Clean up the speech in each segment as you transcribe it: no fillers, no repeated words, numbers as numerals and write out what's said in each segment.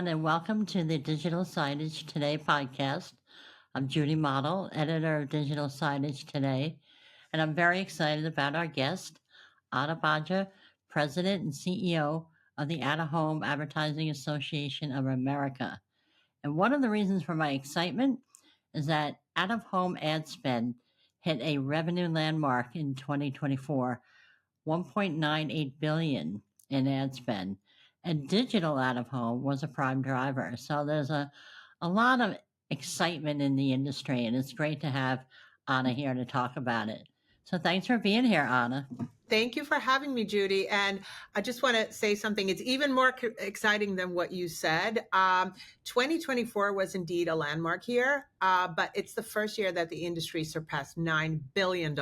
everyone, and welcome to the Digital Signage Today podcast. I'm Judy Model, editor of Digital Signage Today, and I'm very excited about our guest, Anna Baja, President and CEO of the Out-of-Home Advertising Association of America. And one of the reasons for my excitement is that out-of-home ad spend hit a revenue landmark in 2024, 1.98 billion in ad spend, and digital out of home was a prime driver. So there's a lot of excitement in the industry, and it's great to have Anna here to talk about it. So thanks for being here, Anna. Thank you for having me, Judy. And I just want to say something. It's even more exciting than what you said. 2024 was indeed a landmark year, but it's the first year that the industry surpassed $9 billion.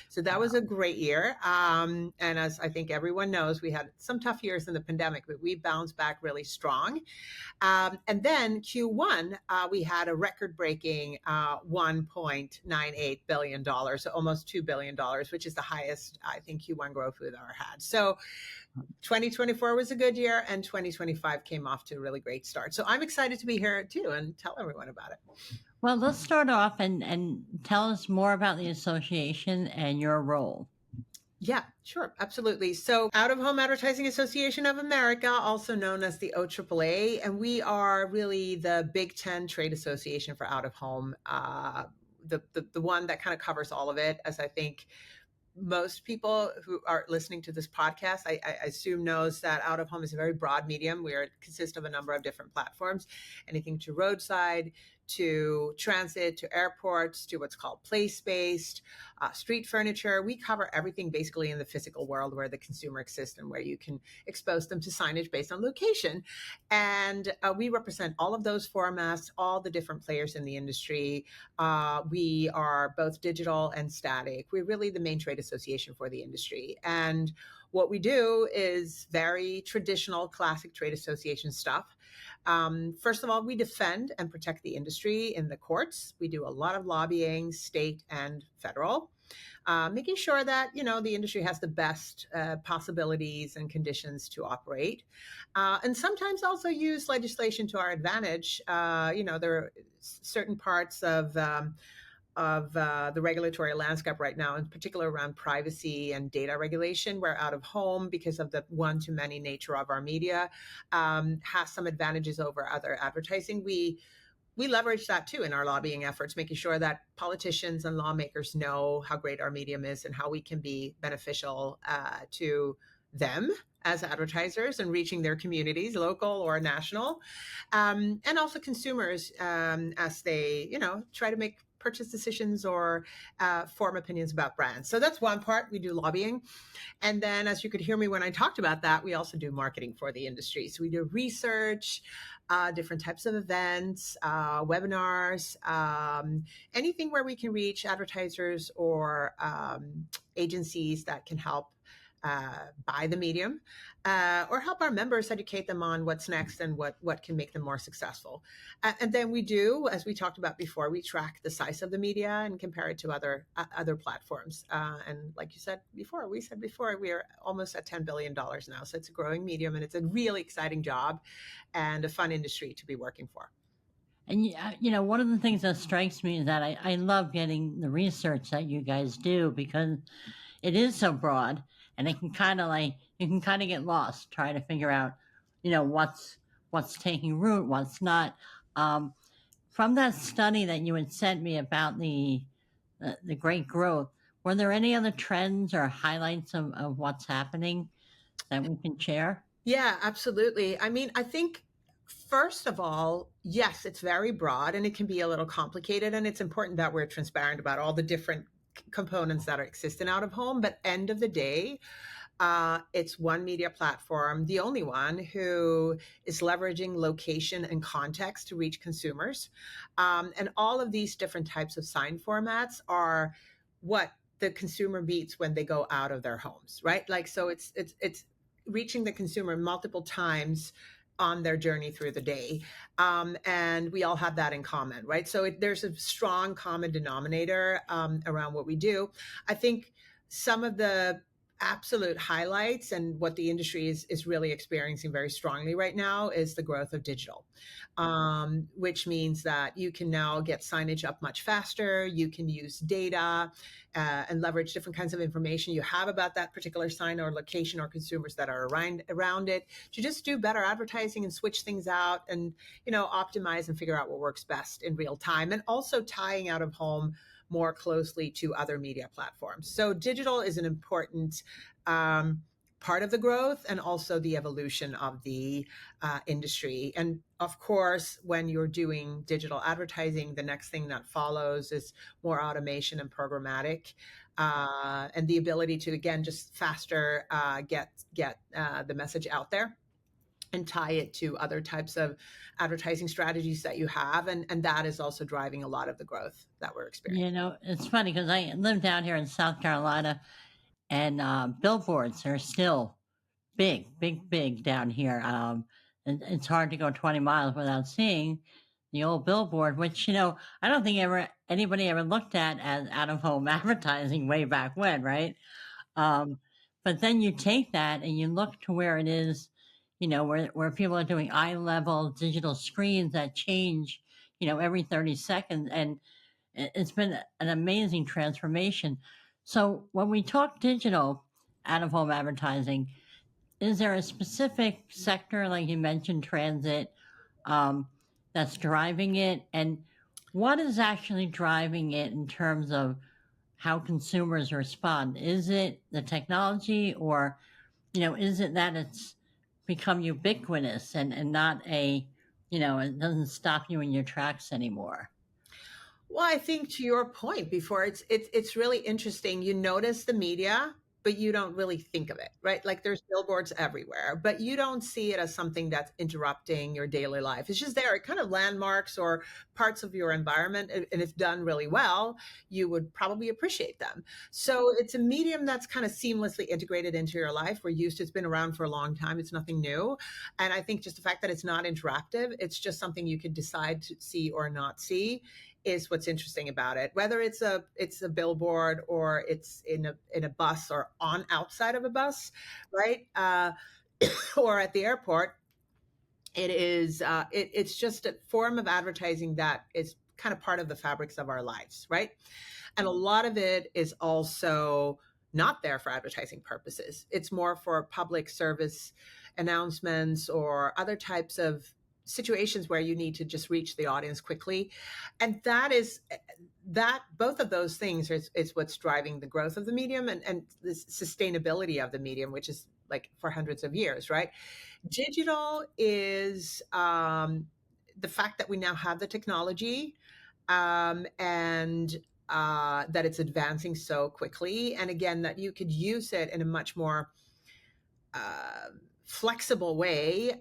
So that was a great year. And as I think everyone knows, we had some tough years in the pandemic, but we bounced back really strong. And then Q1, we had a record-breaking $1.98 billion, so almost $2 billion, which is the highest, I think, Q1 growth we've ever had. So 2024 was a good year, and 2025 came off to a really great start. So I'm excited to be here too and tell everyone about it. Well, let's start off and tell us more about the association and your role. Yeah, sure. Absolutely. So Out-of-Home Advertising Association of America, also known as the OAAA, and we are really the Big Ten trade association for out-of-home, the one that kind of covers all of it, as I think most people who are listening to this podcast, I assume knows that out of home is a very broad medium. We consist of a number of different platforms, anything to roadside, to transit, to airports, to what's called place-based, street furniture. We cover everything basically in the physical world where the consumer exists and where you can expose them to signage based on location. And we represent all of those formats, all the different players in the industry. We are both digital and static. We're really the main trade association for the industry. And what we do is very traditional, classic trade association stuff. First of all, we defend and protect the industry in the courts. We do a lot of lobbying, state and federal, making sure that, the industry has the best possibilities and conditions to operate. And sometimes also use legislation to our advantage. There are certain parts of the regulatory landscape right now, in particular around privacy and data regulation, where out of home, because of the one-to-many nature of our media, has some advantages over other advertising. We leverage that too in our lobbying efforts, making sure that politicians and lawmakers know how great our medium is and how we can be beneficial to them as advertisers and reaching their communities, local or national, and also consumers as they, try to make purchase decisions or form opinions about brands. So that's one part. We do lobbying. And then, as you could hear me when I talked about that, we also do marketing for the industry. So we do research, different types of events, webinars, anything where we can reach advertisers or agencies that can help buy the medium, or help our members educate them on what's next and what can make them more successful. And then we do, as we talked about before, we track the size of the media and compare it to other platforms. And like you said before, we are almost at $10 billion now. So it's a growing medium, and it's a really exciting job and a fun industry to be working for. And, one of the things that strikes me is that I love getting the research that you guys do, because it is so broad, and it can kind of get lost trying to figure out, what's taking root, what's not. From that study that you had sent me about the great growth, were there any other trends or highlights of what's happening that we can share? Yeah, absolutely. I mean, I think, first of all, yes, it's very broad and it can be a little complicated, and it's important that we're transparent about all the different components that exist in out of home. But end of the day, it's one media platform, the only one, who is leveraging location and context to reach consumers. And all of these different types of sign formats are what the consumer meets when they go out of their homes, right? Like, so it's reaching the consumer multiple times on their journey through the day. And we all have that in common, right? So there's a strong common denominator around what we do. I think some of the absolute highlights and what the industry is really experiencing very strongly right now is the growth of digital, which means that you can now get signage up much faster. You can use data and leverage different kinds of information you have about that particular sign or location or consumers that are around it to just do better advertising and switch things out and, optimize and figure out what works best in real time, and also tying out of home more closely to other media platforms. So digital is an important part of the growth and also the evolution of the industry. And of course, when you're doing digital advertising, the next thing that follows is more automation and programmatic, and the ability to, again, just faster get the message out there and tie it to other types of advertising strategies that you have. And that is also driving a lot of the growth that we're experiencing. It's funny because I live down here in South Carolina, and billboards are still big, big, big down here. And it's hard to go 20 miles without seeing the old billboard, which, I don't think anybody ever looked at as out of home advertising way back when, right? Um, but then you take that and you look to where it is, where people are doing eye level digital screens that change, every 30 seconds. And it's been an amazing transformation. So when we talk digital out of home advertising, is there a specific sector, like you mentioned, transit, um, that's driving it? And what is actually driving it in terms of how consumers respond? Is it the technology, or, is it that it's become ubiquitous and not it doesn't stop you in your tracks anymore? Well, I think to your point before, it's really interesting. You notice the media, but you don't really think of it, right? Like there's billboards everywhere, but you don't see it as something that's interrupting your daily life. It's just there. It kind of landmarks or parts of your environment, and if done really well, you would probably appreciate them. So it's a medium that's kind of seamlessly integrated into your life. We're used to, it's been around for a long time. It's nothing new. And I think just the fact that it's not interactive, it's just something you could decide to see or not see, is what's interesting about it. Whether it's a billboard or it's in a bus or on outside of a bus, right, or at the airport, it's just a form of advertising that is kind of part of the fabrics of our lives, right? And a lot of it is also not there for advertising purposes. It's more for public service announcements or other types of situations where you need to just reach the audience quickly. And that both of those things is what's driving the growth of the medium and the sustainability of the medium, which is like for hundreds of years, right? Digital is the fact that we now have the technology, and that it's advancing so quickly. And again, that you could use it in a much more uh, flexible way,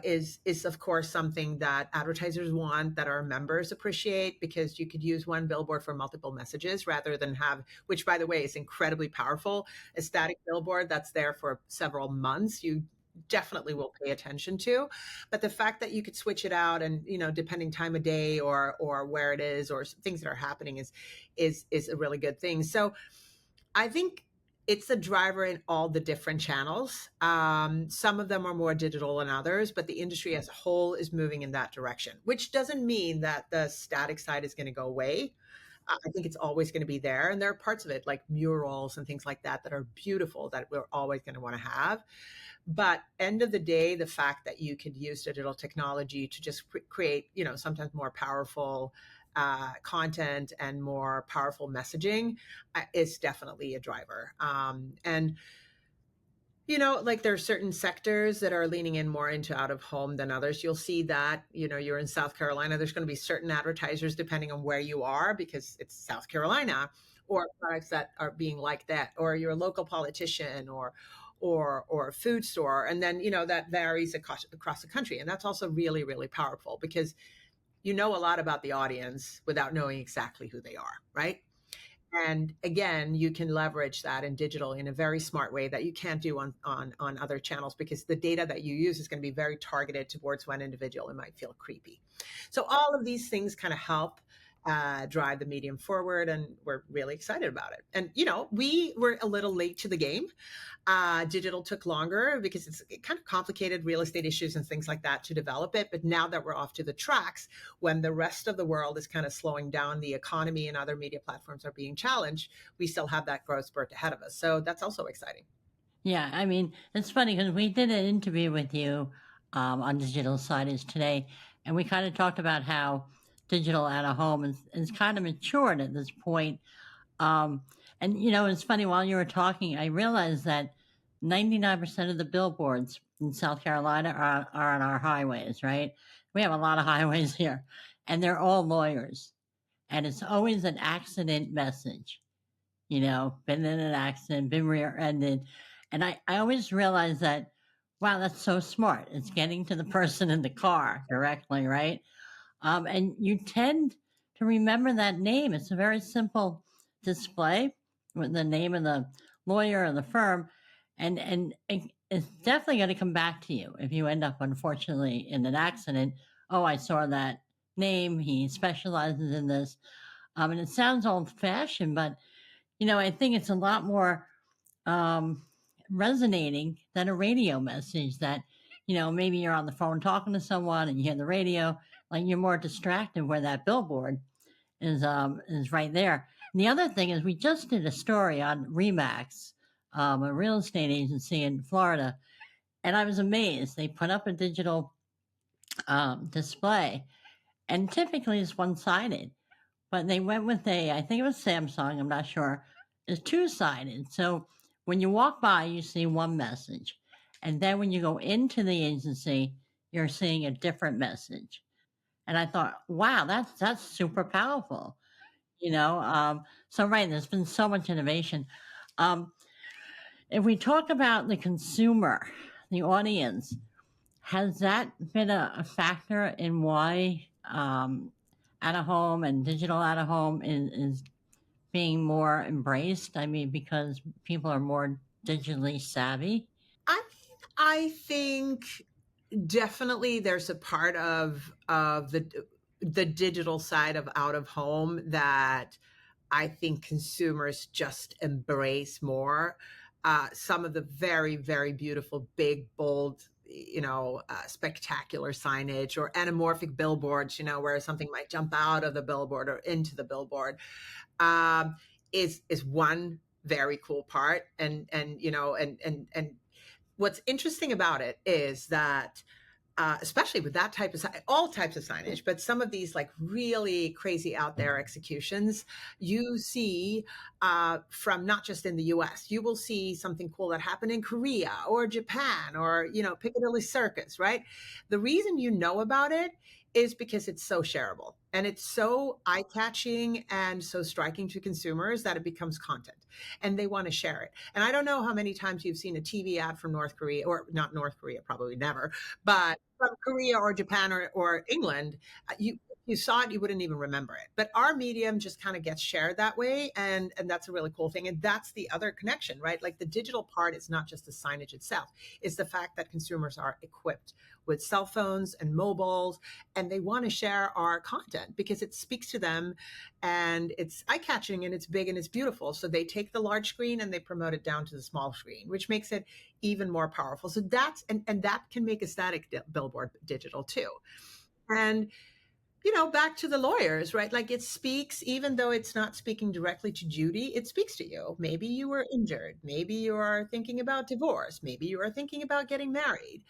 is of course something that advertisers want, that our members appreciate, because you could use one billboard for multiple messages rather than have, which by the way is incredibly powerful, a static billboard that's there for several months. You definitely will pay attention to, but the fact that you could switch it out and, depending time of day or where it is or things that are happening is a really good thing. So I think it's a driver in all the different channels. Some of them are more digital than others, but the industry as a whole is moving in that direction, which doesn't mean that the static side is going to go away. I think it's always going to be there. And there are parts of it like murals and things like that that are beautiful that we're always going to want to have. But end of the day, the fact that you could use digital technology to just create, sometimes more powerful content and more powerful messaging is definitely a driver. And like there are certain sectors that are leaning in more into out of home than others. You'll see that, you're in South Carolina, there's going to be certain advertisers depending on where you are because it's South Carolina, or products that are being like that, or you're a local politician or a food store. And then, that varies across the country. And that's also really, really powerful because you know a lot about the audience without knowing exactly who they are, right? And again, you can leverage that in digital in a very smart way that you can't do on other channels, because the data that you use is going to be very targeted towards one individual. It might feel creepy. So all of these things kind of help drive the medium forward, and we're really excited about it. And we were a little late to the game. Digital took longer because it's kind of complicated real estate issues and things like that to develop it. But now that we're off to the tracks, when the rest of the world is kind of slowing down, the economy and other media platforms are being challenged, we still have that growth spurt ahead of us. So that's also exciting. Yeah, I mean, it's funny because we did an interview with you on Digital Signage Today, and we kind of talked about how digital out of home is kind of matured at this point. Um, and, it's funny, while you were talking, I realized that 99% of the billboards in South Carolina are on our highways, right? We have a lot of highways here, and they're all lawyers. And it's always an accident message, been in an accident, been rear ended. And I always realize that, wow, that's so smart. It's getting to the person in the car directly, right? And you tend to remember that name. It's a very simple display with the name of the lawyer or the firm. And it's definitely going to come back to you if you end up, unfortunately, in an accident. Oh, I saw that name. He specializes in this. And it sounds old fashioned, but I think it's a lot more um, resonating than a radio message that, maybe you're on the phone talking to someone and you hear the radio, like you're more distracted where that billboard is right there. And the other thing is we just did a story on Remax, a real estate agency in Florida, and I was amazed. They put up a digital display, and typically it's one-sided, but they went with I think it was Samsung, I'm not sure, is two-sided. So when you walk by, you see one message. And then when you go into the agency, you're seeing a different message. And I thought, wow, that's super powerful. So right, there's been so much innovation. Um, if we talk about the consumer, the audience, has that been a factor in why out of home and digital out of home is being more embraced? I mean, because people are more digitally savvy. I think definitely there's a part of the digital side of out of home that I think consumers just embrace more. Some of the very, very beautiful, big, bold, spectacular signage or anamorphic billboards, where something might jump out of the billboard or into the billboard, um, is one very cool part. And what's interesting about it is that especially with that type of all types of signage, but some of these like really crazy out there executions, you see from not just in the U.S. You will see something cool that happened in Korea or Japan or Piccadilly Circus, right? The reason you know about it is because it's so shareable and it's so eye-catching and so striking to consumers that it becomes content and they want to share it. And I don't know how many times you've seen a TV ad from North Korea, or not North Korea, probably never, but from Korea or Japan or England, you saw it, you wouldn't even remember it. But our medium just kind of gets shared that way, and that's a really cool thing. And that's the other connection, right? Like the digital part is not just the signage itself; it's the fact that consumers are equipped with cell phones and mobiles, and they want to share our content because it speaks to them, and it's eye catching and it's big and it's beautiful. So they take the large screen and they promote it down to the small screen, which makes it even more powerful. So that's and that can make a static billboard digital too. And back to the lawyers, right? Like it speaks, even though it's not speaking directly to Judy, it speaks to you. Maybe you were injured. Maybe you are thinking about divorce. Maybe you are thinking about getting married.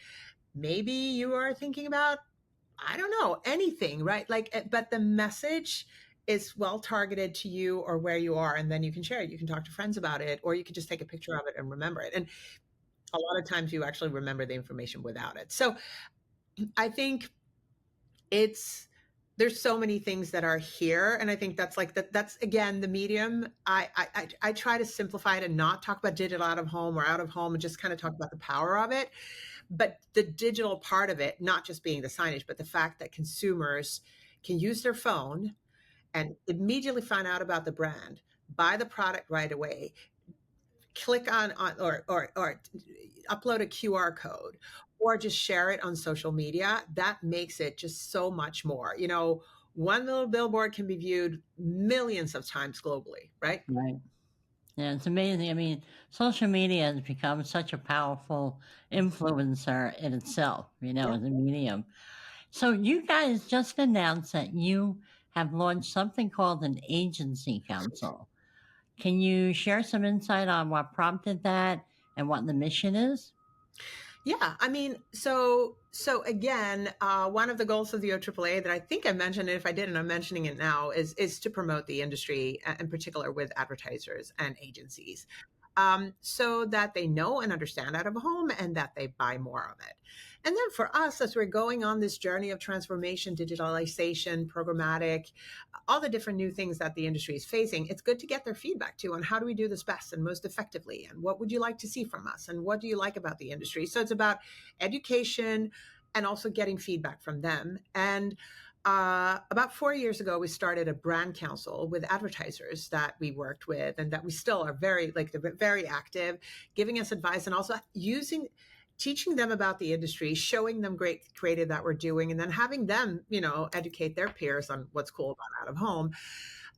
Maybe you are thinking about, I don't know, anything, right? Like, but the message is well targeted to you or where you are, and then you can share it. You can talk to friends about it, or you can just take a picture of it and remember it. And a lot of times you actually remember the information without it. So I think there's so many things that are here, and I think that's like that's again the medium. I try to simplify it and not talk about digital out of home or out of home and just kind of talk about the power of it, but the digital part of it, not just being the signage, but the fact that consumers can use their phone and immediately find out about the brand, buy the product right away, click on or upload a QR code or just share it on social media. That makes it just so much more. one little billboard can be viewed millions of times globally, right? Right. Yeah, it's amazing. I mean, social media has become such a powerful influencer in itself, Yeah. as a medium. So you guys just announced that you have launched something called an agency council. Can you share some insight on what prompted that and what the mission is? Yeah, I mean, so again, one of the goals of the OAAA that I think I mentioned, and if I didn't, I'm mentioning it now, is to promote the industry, in particular with advertisers and agencies, so that they know and understand out of home and that they buy more of it. And then for us, as we're going on this journey of transformation, digitalization, programmatic, all the different new things that the industry is facing, it's good to get their feedback too on how do we do this best and most effectively, and what would you like to see from us, and what do you like about the industry. So it's about education and also getting feedback from them. And about 4 years ago, we started a brand council with advertisers that we worked with and that we still are they're very active, giving us advice and also teaching them about the industry, showing them great creative that we're doing, and then having them, educate their peers on what's cool about out of home.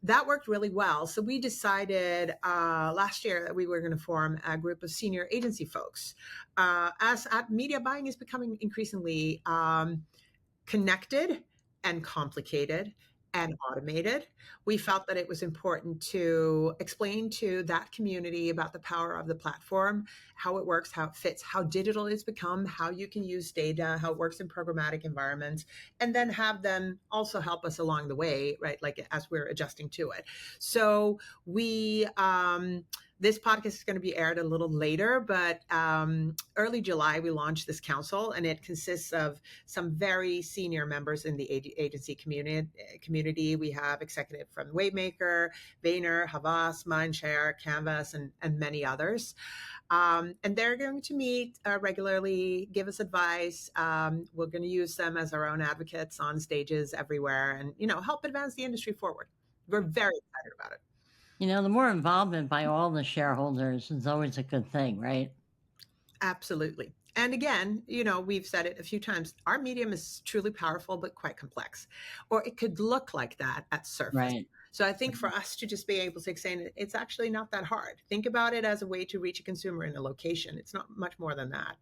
That worked really well. So we decided last year that we were going to form a group of senior agency folks. As media buying is becoming increasingly connected and complicated and automated, we felt that it was important to explain to that community about the power of the platform, how it works, how it fits, how digital it's become, how you can use data, how it works in programmatic environments, and then have them also help us along the way, right? Like as we're adjusting to it. So this podcast is going to be aired a little later, but early July, we launched this council, and it consists of some very senior members in the agency community. We have executive from Wavemaker, Vayner, Havas, Mindshare, Canvas, and many others. And they're going to meet regularly, give us advice. We're going to use them as our own advocates on stages everywhere and, help advance the industry forward. We're very excited about it. The more involvement by all the shareholders is always a good thing, right? Absolutely. And again, we've said it a few times. Our medium is truly powerful, but quite complex, or it could look like that at surface. Right. So I think for us to just be able to explain it, it's actually not that hard. Think about it as a way to reach a consumer in a location. It's not much more than that.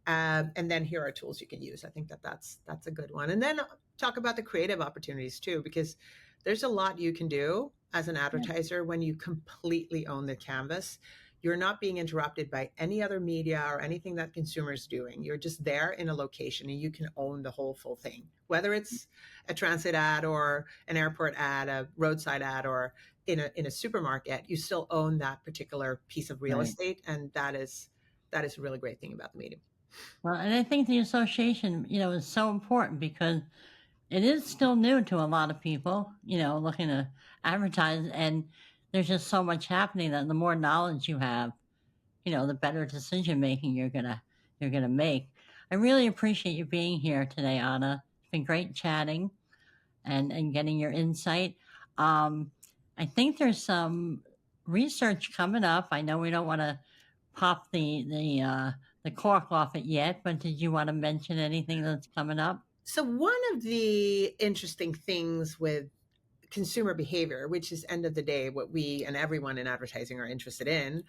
And then here are tools you can use. I think that's a good one. And then talk about the creative opportunities too, because there's a lot you can do as an advertiser when you completely own the canvas. You're not being interrupted by any other media or anything that consumers doing. You're just there in a location and you can own the whole full thing, whether it's a transit ad or an airport ad, a roadside ad, or in a supermarket. You still own that particular piece of real Right. estate, and that is a really great thing about the medium. Well, and I think the association, is so important because it is still new to a lot of people, looking to advertise, and there's just so much happening that the more knowledge you have, the better decision making you're gonna make. I really appreciate you being here today, Anna. It's been great chatting and getting your insight. Um, I think there's some research coming up. I know we don't want to pop the cork off it yet, but did you want to mention anything that's coming up? So one of the interesting things with consumer behavior, which is end of the day what we and everyone in advertising are interested in,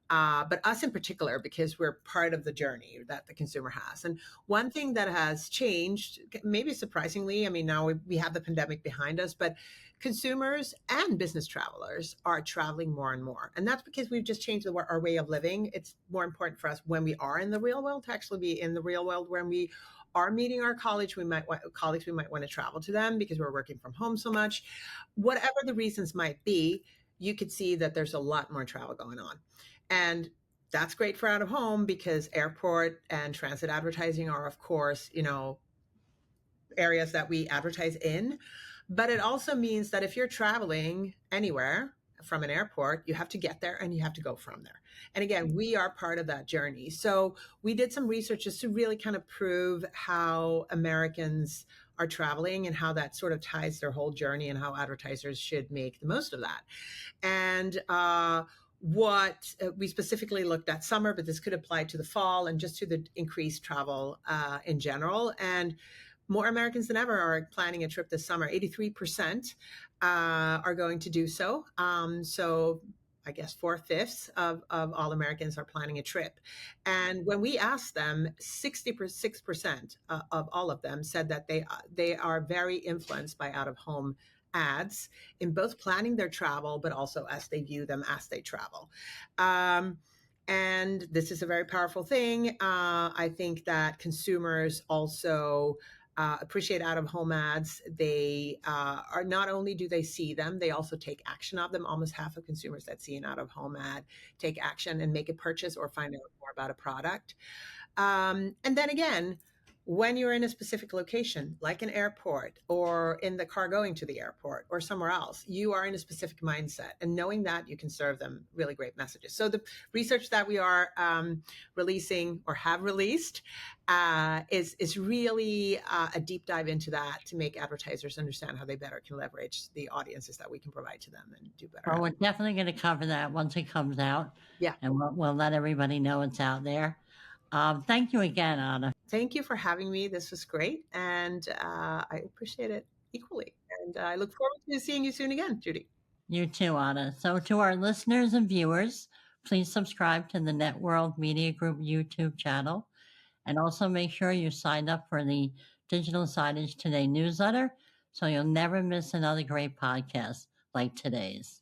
but us in particular, because we're part of the journey that the consumer has. And one thing that has changed, maybe surprisingly, I mean, now we have the pandemic behind us, but consumers and business travelers are traveling more and more. And that's because we've just changed our way of living. It's more important for us when we are in the real world to actually be in the real world. When we are meeting our colleagues, we might want to travel to them because we're working from home so much. Whatever the reasons might be, you could see that there's a lot more travel going on. And that's great for out of home because airport and transit advertising are, of course, areas that we advertise in. But it also means that if you're traveling anywhere from an airport, you have to get there and you have to go from there. And again, we are part of that journey. So we did some research just to really kind of prove how Americans are traveling and how that sort of ties their whole journey and how advertisers should make the most of that. And what we specifically looked at summer, but this could apply to the fall and just to the increased travel in general. And more Americans than ever are planning a trip this summer. 83% are going to do so. So I guess 4/5 of all Americans are planning a trip. And when we asked them, 66% of all of them said that they are very influenced by out of home ads in both planning their travel, but also as they view them as they travel. And this is a very powerful thing. I think that consumers also appreciate out of home ads. They are not only do they see them, they also take action of them. Almost half of consumers that see an out of home ad take action and make a purchase or find out more about a product. And then again, when you're in a specific location, like an airport or in the car going to the airport or somewhere else, you are in a specific mindset. And knowing that, you can serve them really great messages. So the research that we are releasing or have released is really a deep dive into that to make advertisers understand how they better can leverage the audiences that we can provide to them and do better. Well, we're definitely going to cover that once it comes out. Yeah. And we'll let everybody know it's out there. Thank you again, Anna. Thank you for having me. This was great. And I appreciate it equally. And I look forward to seeing you soon again, Judy. You too, Anna. So, to our listeners and viewers, please subscribe to the Networld Media Group YouTube channel. And also make sure you sign up for the Digital Signage Today newsletter so you'll never miss another great podcast like today's.